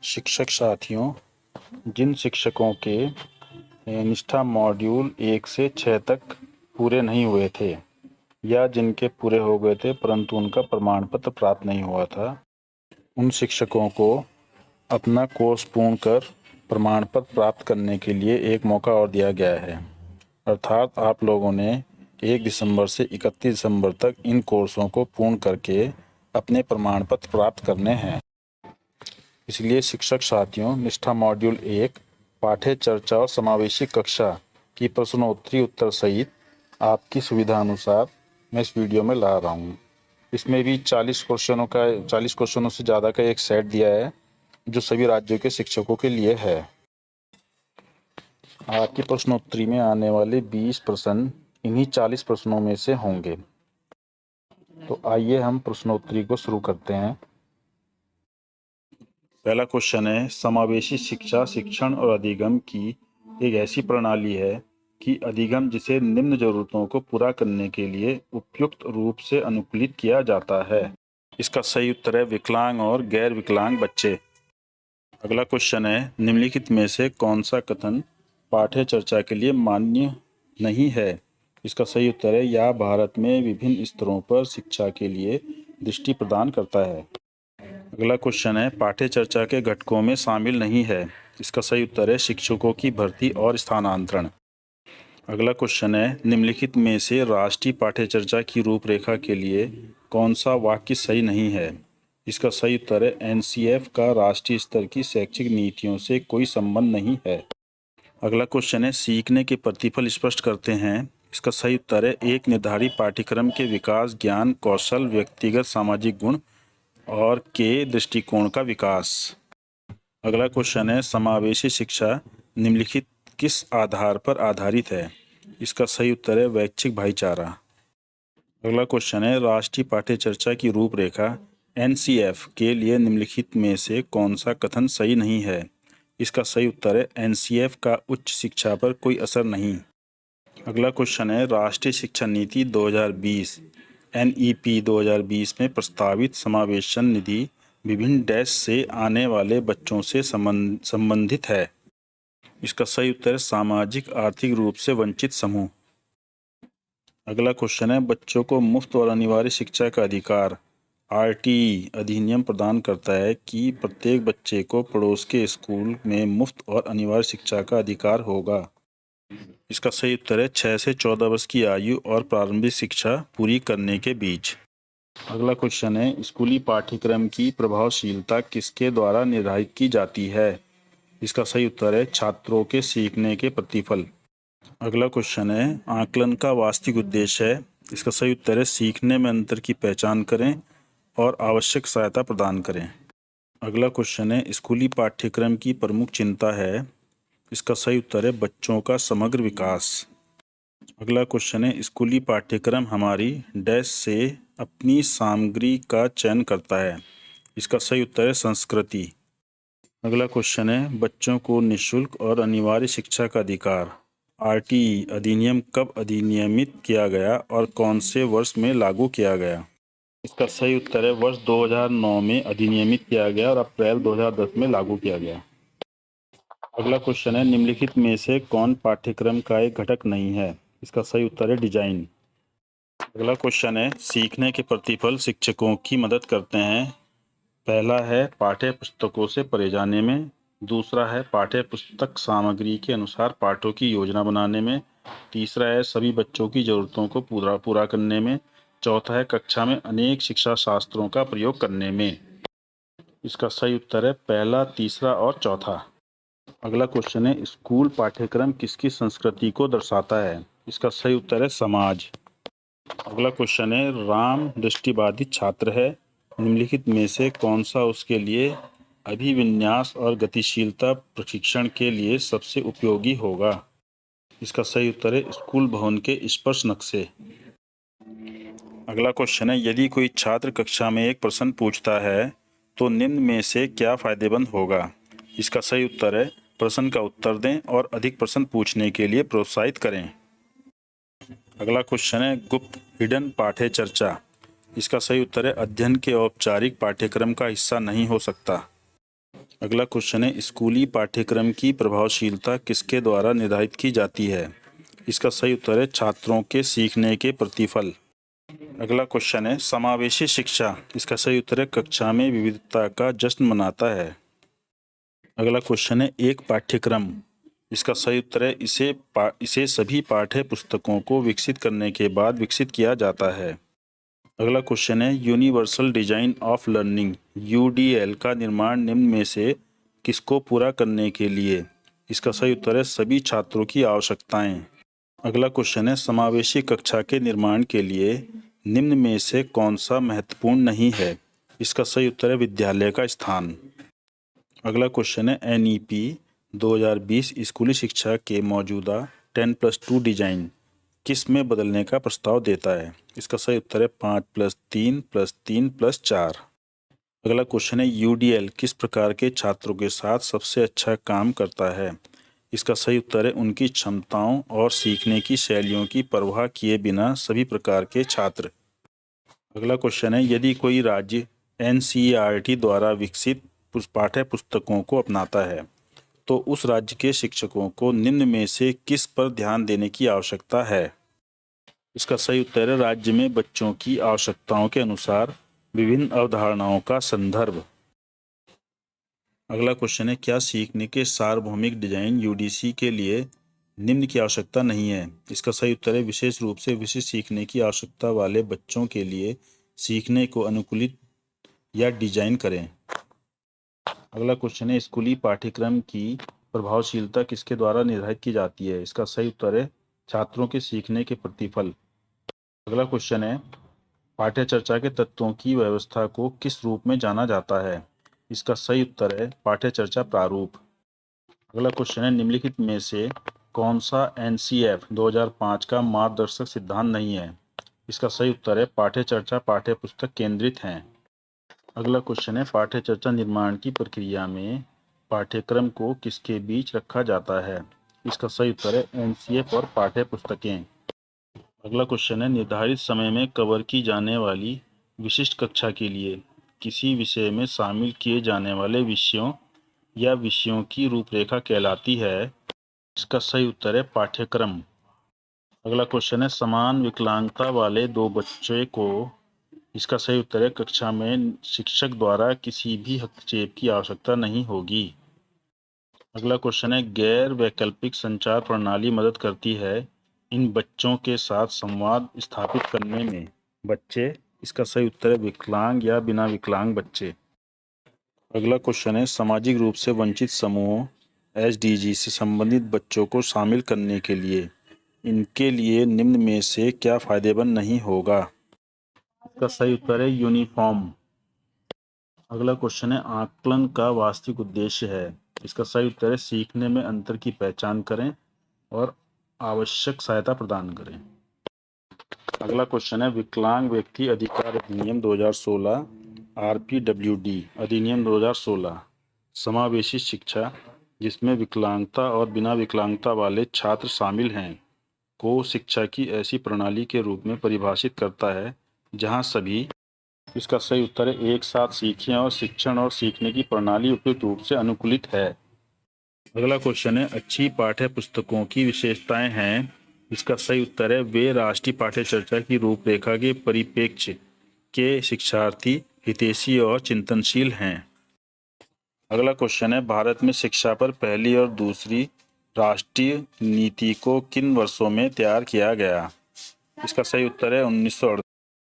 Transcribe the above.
शिक्षक साथियों, जिन शिक्षकों के निष्ठा मॉड्यूल 1 से 6 तक पूरे नहीं हुए थे या जिनके पूरे हो गए थे परंतु उनका प्रमाण पत्र प्राप्त नहीं हुआ था, उन शिक्षकों को अपना कोर्स पूर्ण कर प्रमाण पत्र प्राप्त करने के लिए एक मौका और दिया गया है। अर्थात आप लोगों ने 1 दिसंबर से 31 दिसंबर तक इन कोर्सों को पूर्ण करके अपने प्रमाण पत्र प्राप्त करने हैं। इसलिए शिक्षक साथियों, निष्ठा मॉड्यूल 1 पाठ्य चर्चा और समावेशी कक्षा की प्रश्नोत्तरी उत्तर सहित आपकी सुविधा अनुसार मैं इस वीडियो में ला रहा हूँ। इसमें भी 40 क्वेश्चनों से ज़्यादा का एक सेट दिया है जो सभी राज्यों के शिक्षकों के लिए है। आपकी प्रश्नोत्तरी में आने वाले 20 प्रश्न इन्हीं 40 प्रश्नों में से होंगे। तो आइए हम प्रश्नोत्तरी को शुरू करते हैं। पहला क्वेश्चन है, समावेशी शिक्षा शिक्षण और अधिगम की एक ऐसी प्रणाली है कि अधिगम जिसे निम्न जरूरतों को पूरा करने के लिए उपयुक्त रूप से अनुकूलित किया जाता है। इसका सही उत्तर है विकलांग और गैर विकलांग बच्चे। अगला क्वेश्चन है, निम्नलिखित में से कौन सा कथन पाठ्य चर्चा के लिए मान्य नहीं है। इसका सही उत्तर है यह भारत में विभिन्न स्तरों पर शिक्षा के लिए दृष्टि प्रदान करता है। अगला क्वेश्चन है, पाठ्य चर्चा के घटकों में शामिल नहीं है। इसका सही उत्तर है शिक्षकों की भर्ती और स्थानांतरण। अगला क्वेश्चन है, निम्नलिखित में से राष्ट्रीय पाठ्य चर्चा की रूपरेखा के लिए कौन सा वाक्य सही नहीं है। इसका सही उत्तर है एनसीएफ का राष्ट्रीय स्तर की शैक्षिक नीतियों से कोई संबंध नहीं है। अगला क्वेश्चन है, सीखने के प्रतिफल स्पष्ट करते हैं। इसका सही उत्तर है एक निर्धारित पाठ्यक्रम के विकास, ज्ञान कौशल, व्यक्तिगत सामाजिक गुण और के दृष्टिकोण का विकास। अगला क्वेश्चन है, समावेशी शिक्षा निम्नलिखित किस आधार पर आधारित है। इसका सही उत्तर है वैश्विक भाईचारा। अगला क्वेश्चन है, राष्ट्रीय पाठ्य चर्चा की रूपरेखा एनसीएफ के लिए निम्नलिखित में से कौन सा कथन सही नहीं है। इसका सही उत्तर है एनसीएफ का उच्च शिक्षा पर कोई असर नहीं। अगला क्वेश्चन है, राष्ट्रीय शिक्षा नीति 2020 एनईपी 2020 में प्रस्तावित समावेशन निधि विभिन्न डैश से आने वाले बच्चों से संबंधित है। इसका सही उत्तर है सामाजिक आर्थिक रूप से वंचित समूह। अगला क्वेश्चन है, बच्चों को मुफ्त और अनिवार्य शिक्षा का अधिकार आरटीई अधिनियम प्रदान करता है कि प्रत्येक बच्चे को पड़ोस के स्कूल में मुफ्त और अनिवार्य शिक्षा का अधिकार होगा। इसका सही उत्तर है 6 से 14 वर्ष की आयु और प्रारंभिक शिक्षा पूरी करने के बीच। अगला क्वेश्चन है, स्कूली पाठ्यक्रम की प्रभावशीलता किसके द्वारा निर्धारित की जाती है। इसका सही उत्तर है छात्रों के सीखने के प्रतिफल। अगला क्वेश्चन है, आकलन का वास्तविक उद्देश्य है। इसका सही उत्तर है सीखने में अंतर की पहचान करें और आवश्यक सहायता प्रदान करें। अगला क्वेश्चन है, स्कूली पाठ्यक्रम की प्रमुख चिंता है। इसका सही उत्तर है बच्चों का समग्र विकास। अगला क्वेश्चन है, स्कूली पाठ्यक्रम हमारी डैश से अपनी सामग्री का चयन करता है। इसका सही उत्तर है संस्कृति। अगला क्वेश्चन है, बच्चों को निःशुल्क और अनिवार्य शिक्षा का अधिकार आरटीई अधिनियम कब अधिनियमित किया गया और कौन से वर्ष में लागू किया गया। इसका सही उत्तर है वर्ष 2009 में अधिनियमित किया गया और अप्रैल 2010 में लागू किया गया। अगला क्वेश्चन है, निम्नलिखित में से कौन पाठ्यक्रम का एक घटक नहीं है। इसका सही उत्तर है डिजाइन। अगला क्वेश्चन है, सीखने के प्रतिफल शिक्षकों की मदद करते हैं। पहला है पाठ्य पुस्तकों से पढ़े जाने में, दूसरा है पाठ्य पुस्तक सामग्री के अनुसार पाठों की योजना बनाने में, तीसरा है सभी बच्चों की जरूरतों को पूरा करने में, चौथा है कक्षा में अनेक शिक्षा शास्त्रों का प्रयोग करने में। इसका सही उत्तर है पहला, तीसरा और चौथा। अगला क्वेश्चन है, स्कूल पाठ्यक्रम किसकी संस्कृति को दर्शाता है। इसका सही उत्तर है समाज। अगला क्वेश्चन है, राम दृष्टिबाधित छात्र है। निम्नलिखित में से कौन सा उसके लिए अभिविन्यास और गतिशीलता प्रशिक्षण के लिए सबसे उपयोगी होगा। इसका सही उत्तर है स्कूल भवन के स्पर्श नक्शे। अगला क्वेश्चन है, यदि कोई छात्र कक्षा में एक प्रश्न पूछता है तो निम्न में से क्या फायदेमंद होगा। इसका सही उत्तर है प्रश्न का उत्तर दें और अधिक प्रश्न पूछने के लिए प्रोत्साहित करें। अगला क्वेश्चन है, गुप्त हिडन पाठ्य चर्चा। इसका सही उत्तर है अध्ययन के औपचारिक पाठ्यक्रम का हिस्सा नहीं हो सकता। अगला क्वेश्चन है, स्कूली पाठ्यक्रम की प्रभावशीलता किसके द्वारा निर्धारित की जाती है? इसका सही उत्तर है छात्रों के सीखने के प्रतिफल। अगला क्वेश्चन है, समावेशी शिक्षा, इसका सही उत्तर है कक्षा में विविधता का जश्न मनाता है। अगला क्वेश्चन है, एक पाठ्यक्रम, इसका सही उत्तर है इसे सभी पाठ्य पुस्तकों को विकसित करने के बाद विकसित किया जाता है। अगला क्वेश्चन है, universal design of learning UDL का निर्माण निम्न में से किसको पूरा करने के लिए? इसका सही उत्तर है सभी छात्रों की आवश्यकताएं। अगला क्वेश्चन है, समावेशी कक्षा के निर्माण के लिए निम्न में से कौन सा महत्वपूर्ण नहीं है? इसका सही उत्तर है विद्यालय का स्थान। अगला क्वेश्चन है, एनईपी 2020 स्कूली शिक्षा के मौजूदा 10+2 डिजाइन किस में बदलने का प्रस्ताव देता है? इसका सही उत्तर है 5+3+3+4। अगला क्वेश्चन है, यूडीएल किस प्रकार के छात्रों के साथ सबसे अच्छा काम करता है? इसका सही उत्तर है उनकी क्षमताओं और सीखने की शैलियों की परवाह किए बिना सभी प्रकार के छात्र। अगला क्वेश्चन है, यदि कोई राज्य एनसीईआरटी द्वारा विकसित पाठ्य पुस्तकों को अपनाता है तो उस राज्य के शिक्षकों को निम्न में से किस पर ध्यान देने की आवश्यकता है? इसका सही उत्तर है राज्य में बच्चों की आवश्यकताओं के अनुसार विभिन्न अवधारणाओं का संदर्भ। अगला क्वेश्चन है, क्या सीखने के सार्वभौमिक डिजाइन यूडीसी के लिए निम्न की आवश्यकता नहीं है? इसका सही उत्तर है विशेष रूप से विशिष्ट सीखने की आवश्यकता वाले बच्चों के लिए सीखने को अनुकूलित या डिजाइन करें। अगला क्वेश्चन है, स्कूली पाठ्यक्रम की प्रभावशीलता किसके द्वारा निर्धारित की जाती है? इसका सही उत्तर है छात्रों के सीखने के प्रतिफल। अगला क्वेश्चन है, पाठ्य चर्चा के तत्वों की व्यवस्था को किस रूप में जाना जाता है? इसका सही उत्तर है पाठ्य चर्चा प्रारूप। अगला क्वेश्चन है, निम्नलिखित में से कौन सा एनसीएफ 2005 का मार्गदर्शक सिद्धांत नहीं है? इसका सही उत्तर है पाठ्य चर्चा पाठ्य पुस्तक केंद्रित हैं। अगला क्वेश्चन है, पाठ्य चर्चा निर्माण की प्रक्रिया में पाठ्यक्रम को किसके बीच रखा जाता है? इसका सही उत्तर है एनसीएफ और पाठ्य पुस्तकें। अगला क्वेश्चन है, निर्धारित समय में कवर की जाने वाली विशिष्ट कक्षा के लिए किसी विषय में शामिल किए जाने वाले विषयों या विषयों की रूपरेखा कहलाती है? इसका सही उत्तर है पाठ्यक्रम। अगला क्वेश्चन है, समान विकलांगता वाले दो बच्चे को, इसका सही उत्तर है कक्षा में शिक्षक द्वारा किसी भी हस्तक्षेप की आवश्यकता नहीं होगी। अगला क्वेश्चन है, गैर वैकल्पिक संचार प्रणाली मदद करती है इन बच्चों के साथ संवाद स्थापित करने में? बच्चे, इसका सही उत्तर है विकलांग या बिना विकलांग बच्चे। अगला क्वेश्चन है, सामाजिक रूप से वंचित समूहों एसडीजी से संबंधित बच्चों को शामिल करने के लिए इनके लिए निम्न में से क्या फायदेमंद नहीं होगा? इसका सही उत्तर है यूनिफॉर्म। अगला क्वेश्चन है, आकलन का वास्तविक उद्देश्य है? इसका सही उत्तर है सीखने में अंतर की पहचान करें और आवश्यक सहायता प्रदान करें। अगला क्वेश्चन है, विकलांग व्यक्ति अधिकार अधिनियम 2016 आरपीडब्ल्यूडी अधिनियम 2016 समावेशी शिक्षा जिसमें विकलांगता और बिना विकलांगता वाले छात्र शामिल हैं को शिक्षा की ऐसी प्रणाली के रूप में परिभाषित करता है जहां सभी, इसका सही उत्तर है एक साथ सीखें और शिक्षण और सीखने की प्रणाली उपयुक्त रूप से अनुकूलित है। अगला क्वेश्चन है, अच्छी पाठ्य पुस्तकों की विशेषताएं हैं? इसका सही उत्तर है वे राष्ट्रीय पाठ्य चर्चा की रूपरेखा के परिप्रेक्ष्य के शिक्षार्थी हितैषी और चिंतनशील हैं। अगला क्वेश्चन है, भारत में शिक्षा पर पहली और दूसरी राष्ट्रीय नीति को किन वर्षों में तैयार किया गया? इसका सही उत्तर है 1948